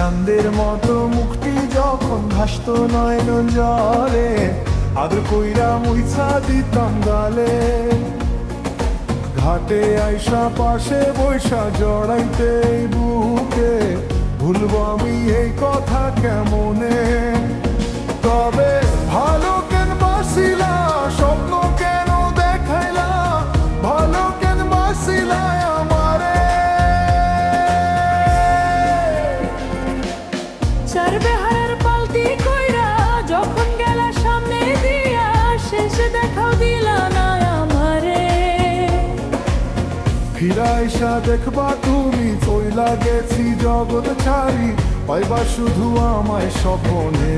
চাঁদের মতো মুক্তি যখন ভাসত নয়ন জলে, আদর কইরা মুইছা দিতাম গালে। ঘাটে আইসা পাশে বৈশা জড়াইতে বুকে, ভুলবো আমি এই কথা কেমনে? তবে ভালো কেন বাসিলা, স্বপ্ন কেন দেখাইলা, ভালো কেন বাসিলা আমারে? চড়বে হারার পালতি কইরা যখন গেলা সামনে দিয়া, শেষে দেখাও দিলা না আমারে। ফিরাইসা দেখবা তুমি চইলা গেছি জগৎ ছাড়ি, পাইবা শুধু আমায় স্বপ্নে।